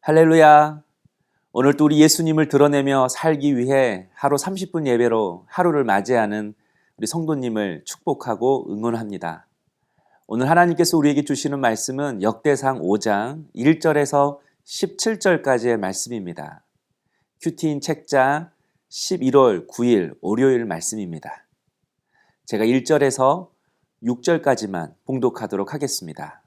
할렐루야. 오늘도 우리 예수님을 드러내며 살기 위해 하루 30분 예배로 하루를 맞이하는 우리 성도님을 축복하고 응원합니다. 오늘 하나님께서 우리에게 주시는 말씀은 역대상 5장 1절에서 17절까지의 말씀입니다. 큐티인 책자 11월 9일 월요일 말씀입니다. 제가 1절에서 6절까지만 봉독하도록 하겠습니다.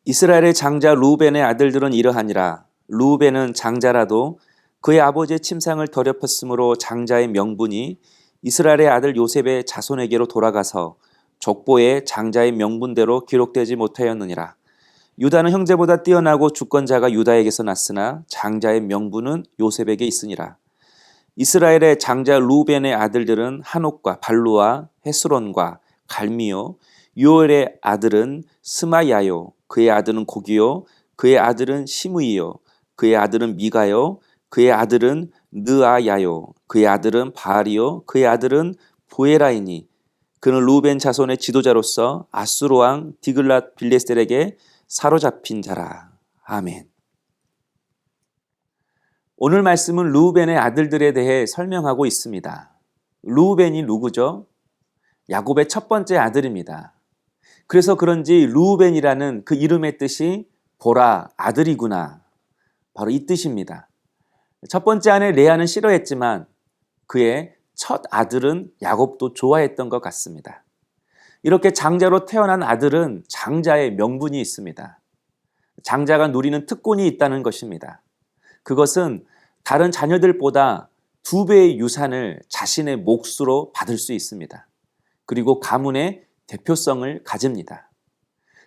이스라엘의 장자 르우벤의 아들들은 이러하니라. 르우벤은 장자라도 그의 아버지의 침상을 더럽혔으므로 장자의 명분이 이스라엘의 아들 요셉의 자손에게로 돌아가서 족보에 장자의 명분대로 기록되지 못하였느니라. 유다는 형제보다 뛰어나고 주권자가 유다에게서 났으나 장자의 명분은 요셉에게 있으니라. 이스라엘의 장자 르우벤의 아들들은 한옥과 발루와 헤스론과 갈미요. 요엘의 아들은 스마야요. 그의 아들은 고기요, 그의 아들은 시므이요, 그의 아들은 미가요, 그의 아들은 느아야요, 그의 아들은 바알이요, 그의 아들은 보에라이니. 그는 르우벤 자손의 지도자로서 아수르 왕 디글랏 빌레셀에게 사로잡힌 자라. 아멘. 오늘 말씀은 르우벤의 아들들에 대해 설명하고 있습니다. 르우벤이 누구죠? 야곱의 첫 번째 아들입니다. 그래서 그런지 르우벤이라는 그 이름의 뜻이 보라, 아들이구나. 바로 이 뜻입니다. 첫 번째 아내 레아는 싫어했지만 그의 첫 아들은 야곱도 좋아했던 것 같습니다. 이렇게 장자로 태어난 아들은 장자의 명분이 있습니다. 장자가 누리는 특권이 있다는 것입니다. 그것은 다른 자녀들보다 2배의 유산을 자신의 몫으로 받을 수 있습니다. 그리고 가문의 대표성을 가집니다.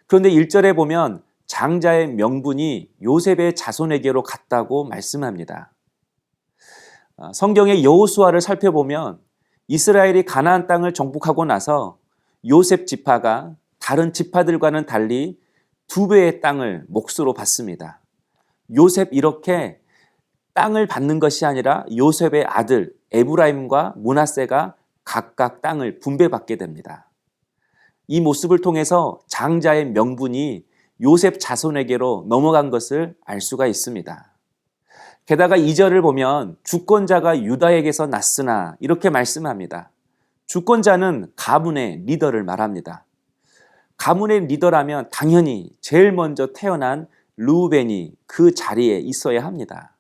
그런데 1절에 보면 장자의 명분이 요셉의 자손에게로 갔다고 말씀합니다. 성경의 여호수아를 살펴보면 이스라엘이 가나안 땅을 정복하고 나서 요셉 지파가 다른 지파들과는 달리 2배의 땅을 몫으로 받습니다. 요셉 이렇게 땅을 받는 것이 아니라 요셉의 아들 에브라임과 므낫세가 각각 땅을 분배받게 됩니다. 이 모습을 통해서 장자의 명분이 요셉 자손에게로 넘어간 것을 알 수가 있습니다. 게다가 2절을 보면 주권자가 유다에게서 났으나 이렇게 말씀합니다. 주권자는 가문의 리더를 말합니다. 가문의 리더라면 당연히 제일 먼저 태어난 르우벤이 그 자리에 있어야 합니다.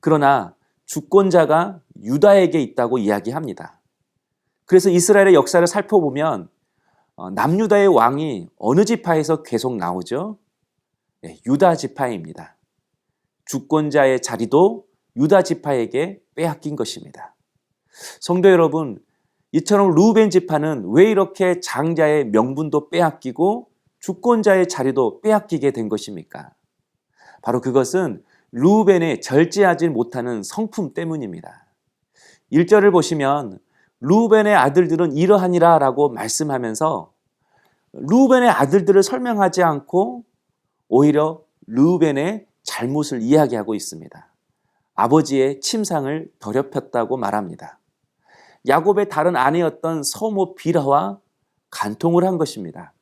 그러나 주권자가 유다에게 있다고 이야기합니다. 그래서 이스라엘의 역사를 살펴보면 남유다의 왕이 어느 지파에서 계속 나오죠? 네, 유다 지파입니다. 주권자의 자리도 유다 지파에게 빼앗긴 것입니다. 성도 여러분, 이처럼 르우벤 지파는 왜 이렇게 장자의 명분도 빼앗기고 주권자의 자리도 빼앗기게 된 것입니까? 바로 그것은 르우벤의 절제하지 못하는 성품 때문입니다. 1절을 보시면 르우벤의 아들들은 이러하니라 라고 말씀하면서 르우벤의 아들들을 설명하지 않고 오히려 르우벤의 잘못을 이야기하고 있습니다. 아버지의 침상을 더럽혔다고 말합니다. 야곱의 다른 아내였던 서모 비라와 간통을 한 것입니다.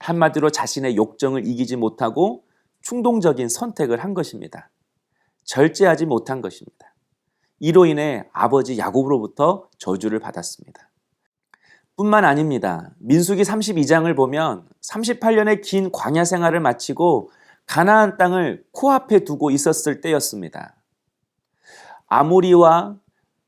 한마디로 자신의 욕정을 이기지 못하고 충동적인 선택을 한 것입니다. 절제하지 못한 것입니다. 이로 인해 아버지 야곱으로부터 저주를 받았습니다. 뿐만 아닙니다. 민수기 32장을 보면 38년의 긴 광야 생활을 마치고 가나안 땅을 코앞에 두고 있었을 때였습니다. 아모리와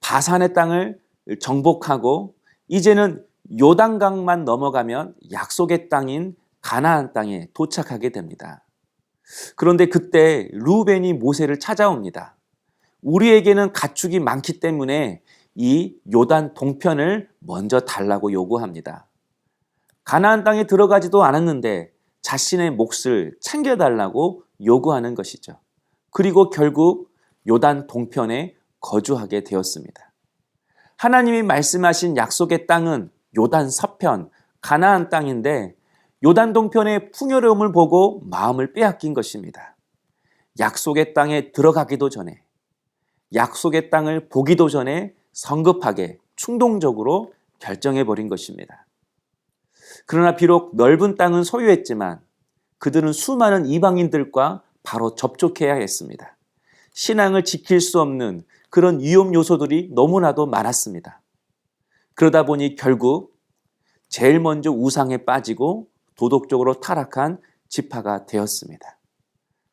바산의 땅을 정복하고 이제는 요단강만 넘어가면 약속의 땅인 가나안 땅에 도착하게 됩니다. 그런데 그때 르우벤이 모세를 찾아옵니다. 우리에게는 가축이 많기 때문에 이 요단 동편을 먼저 달라고 요구합니다. 가나안 땅에 들어가지도 않았는데 자신의 몫을 챙겨달라고 요구하는 것이죠. 그리고 결국 요단 동편에 거주하게 되었습니다. 하나님이 말씀하신 약속의 땅은 요단 서편, 가나안 땅인데 요단 동편의 풍요로움을 보고 마음을 빼앗긴 것입니다. 약속의 땅에 들어가기도 전에, 약속의 땅을 보기도 전에 성급하게 충동적으로 결정해버린 것입니다. 그러나 비록 넓은 땅은 소유했지만 그들은 수많은 이방인들과 바로 접촉해야 했습니다. 신앙을 지킬 수 없는 그런 위험 요소들이 너무나도 많았습니다. 그러다 보니 결국 제일 먼저 우상에 빠지고 도덕적으로 타락한 지파가 되었습니다.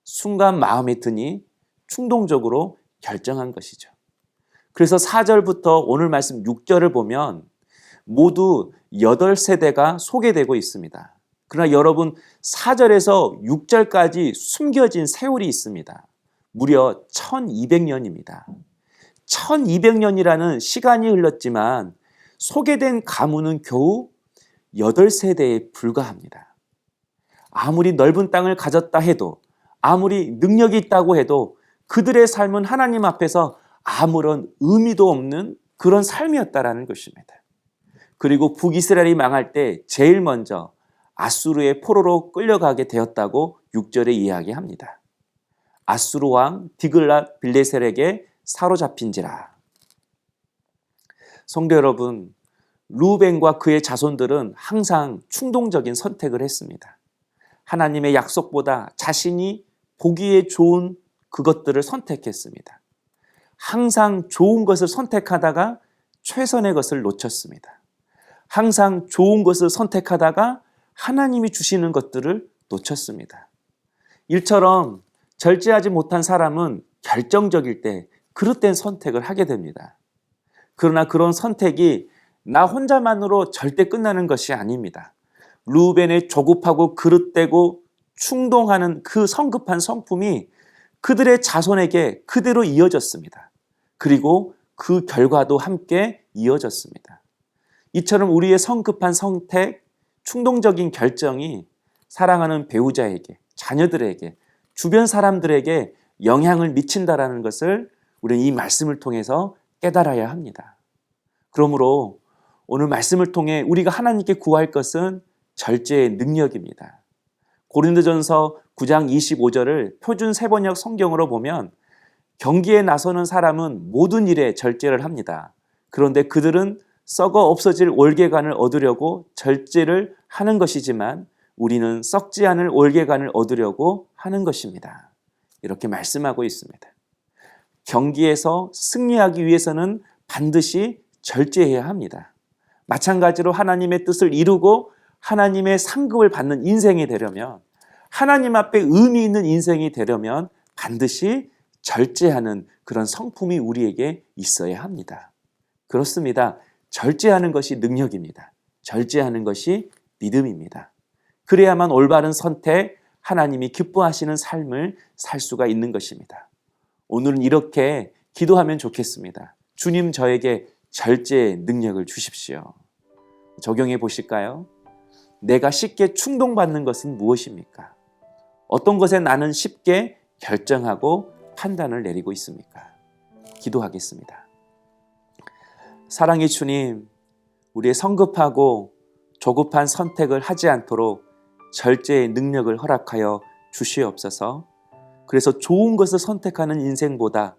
순간 마음에 드니 충동적으로 결정한 것이죠. 그래서 4절부터 오늘 말씀 6절을 보면 모두 8세대가 소개되고 있습니다. 그러나 여러분 4절에서 6절까지 숨겨진 세월이 있습니다. 무려 1200년입니다. 1200년이라는 시간이 흘렀지만 소개된 가문은 겨우 8세대에 불과합니다. 아무리 넓은 땅을 가졌다 해도, 아무리 능력이 있다고 해도 그들의 삶은 하나님 앞에서 아무런 의미도 없는 그런 삶이었다라는 것입니다. 그리고 북이스라엘이 망할 때 제일 먼저 아수르의 포로로 끌려가게 되었다고 6절에 이야기합니다. 아수르 왕 디글랏 빌레셀에게 사로잡힌지라. 성도 여러분, 루벤과 그의 자손들은 항상 충동적인 선택을 했습니다. 하나님의 약속보다 자신이 보기에 좋은 그것들을 선택했습니다. 항상 좋은 것을 선택하다가 최선의 것을 놓쳤습니다. 항상 좋은 것을 선택하다가 하나님이 주시는 것들을 놓쳤습니다. 일처럼 절제하지 못한 사람은 결정적일 때 그릇된 선택을 하게 됩니다. 그러나 그런 선택이 나 혼자만으로 절대 끝나는 것이 아닙니다. 루벤의 조급하고 그릇되고 충동하는 그 성급한 성품이 그들의 자손에게 그대로 이어졌습니다. 그리고 그 결과도 함께 이어졌습니다. 이처럼 우리의 성급한 선택, 충동적인 결정이 사랑하는 배우자에게, 자녀들에게, 주변 사람들에게 영향을 미친다라는 것을 우리는 이 말씀을 통해서 깨달아야 합니다. 그러므로 오늘 말씀을 통해 우리가 하나님께 구할 것은 절제의 능력입니다. 고린도전서 9장 25절을 표준 세번역 성경으로 보면 경기에 나서는 사람은 모든 일에 절제를 합니다. 그런데 그들은 썩어 없어질 올개간을 얻으려고 절제를 하는 것이지만 우리는 썩지 않을 올개간을 얻으려고 하는 것입니다. 이렇게 말씀하고 있습니다. 경기에서 승리하기 위해서는 반드시 절제해야 합니다. 마찬가지로 하나님의 뜻을 이루고 하나님의 상급을 받는 인생이 되려면, 하나님 앞에 의미 있는 인생이 되려면 반드시 절제하는 그런 성품이 우리에게 있어야 합니다. 그렇습니다. 절제하는 것이 능력입니다. 절제하는 것이 믿음입니다. 그래야만 올바른 선택, 하나님이 기뻐하시는 삶을 살 수가 있는 것입니다. 오늘은 이렇게 기도하면 좋겠습니다. 주님, 저에게 절제의 능력을 주십시오. 적용해 보실까요? 내가 쉽게 충동받는 것은 무엇입니까? 어떤 것에 나는 쉽게 결정하고 판단을 내리고 있습니까? 기도하겠습니다. 사랑의 주님, 우리의 성급하고 조급한 선택을 하지 않도록 절제의 능력을 허락하여 주시옵소서. 그래서 좋은 것을 선택하는 인생보다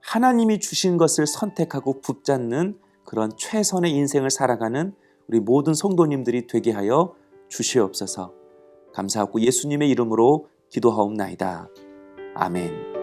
하나님이 주신 것을 선택하고 붙잡는 그런 최선의 인생을 살아가는 우리 모든 성도님들이 되게 하여 주시옵소서. 감사하고 예수님의 이름으로 기도하옵나이다. 아멘.